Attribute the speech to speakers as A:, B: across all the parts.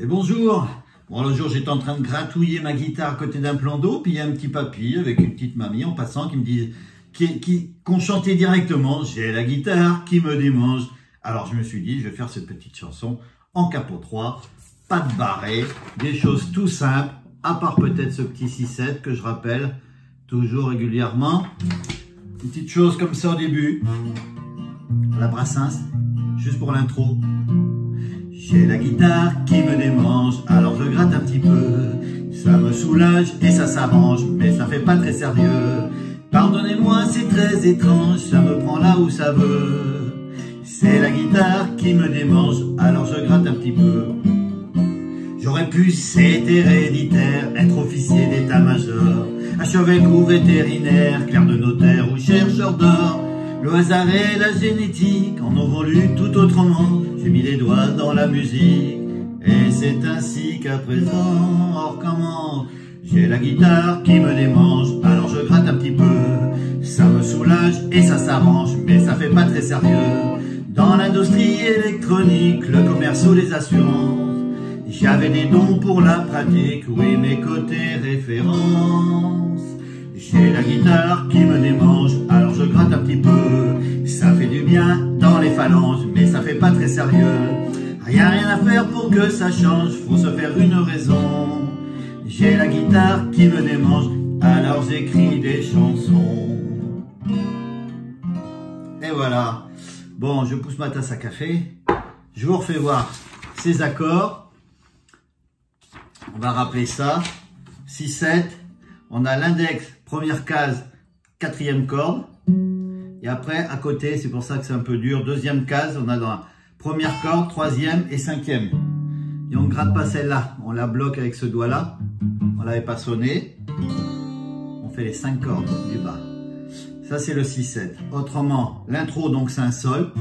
A: Et bonjour. Bon, l'autre jour, j'étais en train de gratouiller ma guitare à côté d'un plan d'eau, puis il y a un petit papy avec une petite mamie en passant qui me dit, qu'on chantait directement, j'ai la guitare qui me démange. Alors je me suis dit, je vais faire cette petite chanson en capot 3, pas de barré, des choses tout simples, à part peut-être ce petit 6-7 que je rappelle toujours régulièrement. Une petite chose comme ça au début, la Brassens, juste pour l'intro. J'ai la guitare qui me démange, alors je gratte un petit peu. Ça me soulage et ça s'arrange, mais ça fait pas très sérieux. Pardonnez-moi, c'est très étrange, ça me prend là où ça veut. C'est la guitare qui me démange, alors je gratte un petit peu. J'aurais pu, c'est héréditaire, être officier d'état-major, archevêque ou vétérinaire, clerc de notaire ou chercheur d'or. Le hasard et la génétique en ont voulu tout autrement. J'ai mis les doigts dans la musique et c'est ainsi qu'à présent on recommence. J'ai la guitare qui me démange, alors je gratte un petit peu. Ça me soulage et ça s'arrange, mais ça fait pas très sérieux. Dans l'industrie électronique, le commerce ou les assurances, j'avais des dons pour la pratique, oui, mes côtés références. J'ai la guitare qui me démange, alors je gratte un petit peu. Ça fait du bien dans les phalanges, mais ça fait pas très sérieux. Rien à faire pour que ça change, faut se faire une raison. J'ai la guitare qui me démange, alors j'écris des chansons. Et voilà. Bon, je pousse ma tasse à café. Je vous refais voir ces accords. On va rappeler ça. 6-7. On a l'index, première case, quatrième corde. Et après, à côté, c'est pour ça que c'est un peu dur, deuxième case, on a dans la première corde, troisième et cinquième. Et on ne gratte pas celle-là, on la bloque avec ce doigt-là. On l'avait pas sonné. On fait les 5 cordes du bas. Ça, c'est le 6-7. Autrement, l'intro, donc c'est un sol.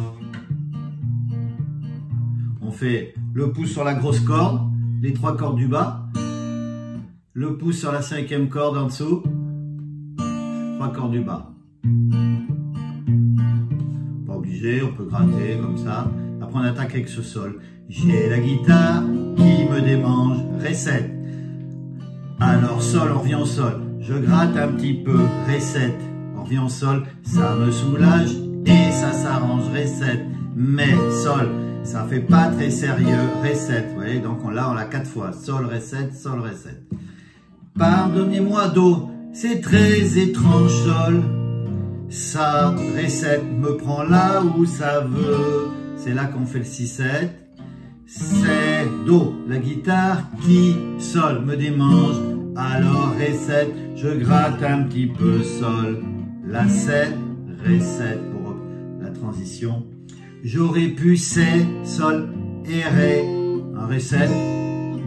A: On fait le pouce sur la grosse corde, les 3 cordes du bas. Le pouce sur la 5e corde en dessous, 3 cordes du bas. Pas obligé, on peut gratter comme ça. Après on attaque avec ce sol. J'ai la guitare qui me démange, Ré7. Alors sol, on revient au sol. Je gratte un petit peu, Ré7. On revient au sol, ça me soulage et ça s'arrange, Ré7. Mais sol, ça fait pas très sérieux, Ré7. Vous voyez, donc là on l'a 4 fois. Sol, Ré7, sol, Ré7. Pardonnez-moi, Do, c'est très étrange, Sol. Ça, Ré7, me prend là où ça veut. C'est là qu'on fait le 6-7. C'est Do, la guitare qui, Sol, me démange. Alors Ré7, je gratte un petit peu, Sol. La 7, Ré7 pour la transition. J'aurais pu C, Sol et Ré. Un Ré7,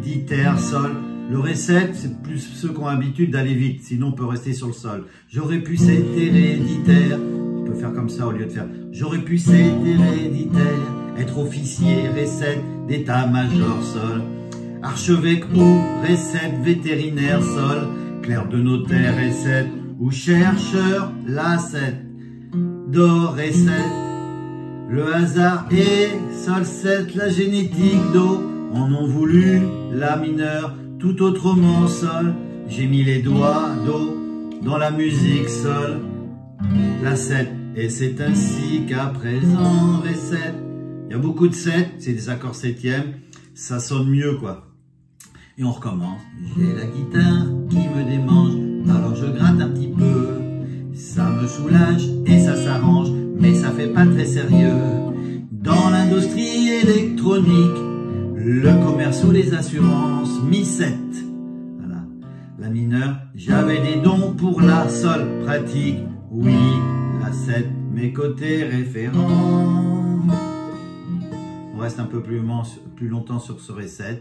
A: diter, Sol. Le Ré7, c'est plus ceux qui ont l'habitude d'aller vite, sinon on peut rester sur le sol. J'aurais pu c'est héréditaire, je peux faire comme ça au lieu de faire. J'aurais pu c'est héréditaire, être officier, Ré7, d'état-major, sol. Archevêque ou Ré7, vétérinaire, sol. Clerc de notaire, Ré7, ou chercheur, la 7. Do, Ré7, le hasard et sol 7, la génétique, Do. En ont voulu la mineure, tout autrement, sol. J'ai mis les doigts, Do, dans la musique, sol. La 7, et c'est ainsi qu'à présent, Ré7. Il y a beaucoup de 7, c'est des accords septièmes, ça sonne mieux, quoi. Et on recommence. J'ai la guitare qui me démange, alors je gratte un petit peu. Ça me soulage et ça s'arrange, mais ça fait pas très sérieux. Dans l'industrie électronique, le commerce ou les assurances, Mi7. Voilà. La mineure, j'avais des dons pour la sol pratique. Oui, la 7, mes côtés référents. On reste un peu plus longtemps sur ce Ré7.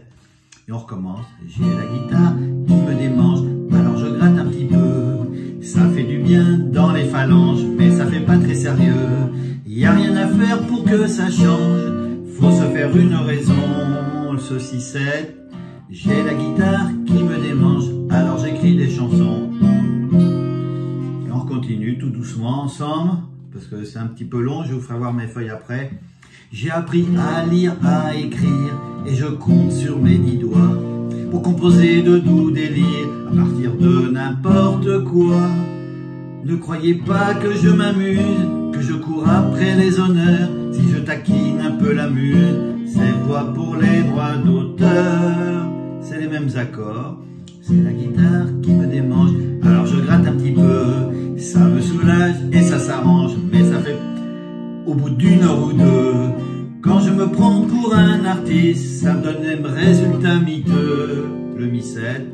A: Et on recommence. J'ai la guitare qui me démange, alors je gratte un petit peu. Ça fait du bien dans les phalanges, mais ça fait pas très sérieux. Y a rien à faire pour que ça change, faut se faire une raison. Ce 6-7, j'ai la guitare qui me démange, alors j'écris des chansons. Et on continue tout doucement ensemble, parce que c'est un petit peu long, je vous ferai voir mes feuilles après. J'ai appris à lire, à écrire, et je compte sur mes 10 doigts. composer de doux délires à partir de n'importe quoi. Ne croyez pas que je m'amuse, que je cours après les honneurs. Si je taquine un peu la muse, c'est pas pour les droits d'auteur. C'est les mêmes accords, c'est la guitare qui me démange. Alors je gratte un petit peu, ça me soulage et ça s'arrange. Mais ça fait au bout d'une heure ou deux, quand je me prends pour un artiste, ça me donne les mêmes résultats miteux. Le mi-7,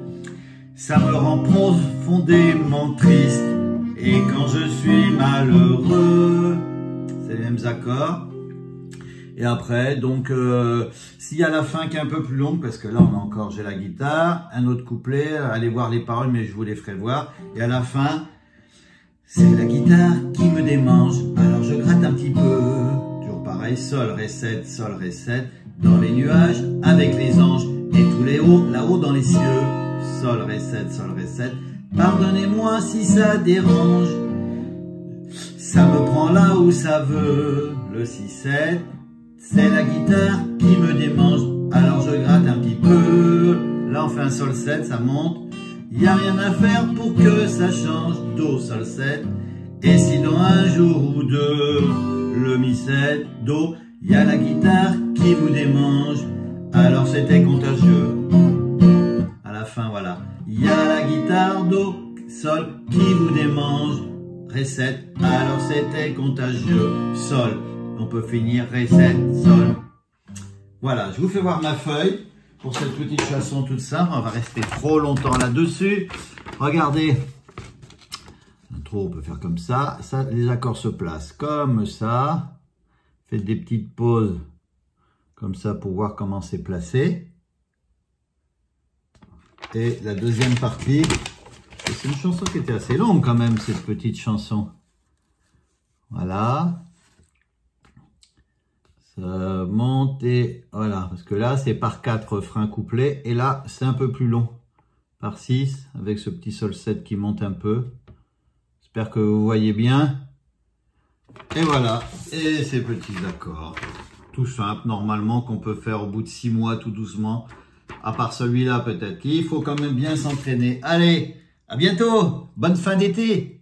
A: ça me rend profondément triste. Et quand je suis malheureux, c'est les mêmes accords. Et après, donc, s'il y a la fin qui est un peu plus longue, parce que là, on a encore, j'ai la guitare, un autre couplet, allez voir les paroles, mais je vous les ferai voir. Et à la fin, c'est la guitare qui me démange, alors je gratte un petit peu. Toujours pareil, sol, ré7, sol, ré7, dans les nuages, avec les anges, et tous les hauts, là-haut dans les cieux. Sol, ré7, sol, ré7. Pardonnez-moi si ça dérange, ça me prend là où ça veut. Le 6-7, c'est la guitare qui me démange, alors je gratte un petit peu. Là on fait un sol 7, ça monte, y a rien à faire pour que ça change. Do, sol 7, et si dans un jour ou deux, le mi 7, do, y a la guitare qui vous démange, alors c'était contagieux. À la fin, voilà. Il y a la guitare do, sol qui vous démange, ré 7, alors c'était contagieux, sol. On peut finir ré 7, sol. Voilà, je vous fais voir ma feuille pour cette petite chanson toute simple. On va rester trop longtemps là-dessus. Regardez. L'intro, on peut faire comme ça. Ça. Les accords se placent comme ça. Faites des petites pauses comme ça pour voir comment c'est placé. Et la deuxième partie, c'est une chanson qui était assez longue quand même, cette petite chanson. Voilà. Ça monte et voilà. Parce que là, c'est par 4 refrains couplets. Et là, c'est un peu plus long. Par 6, avec ce petit sol 7 qui monte un peu. J'espère que vous voyez bien. Et voilà. Et ces petits accords. Tout simple, normalement, qu'on peut faire au bout de 6 mois, tout doucement. À part celui-là, peut-être. Il faut quand même bien s'entraîner. Allez, à bientôt. Bonne fin d'été.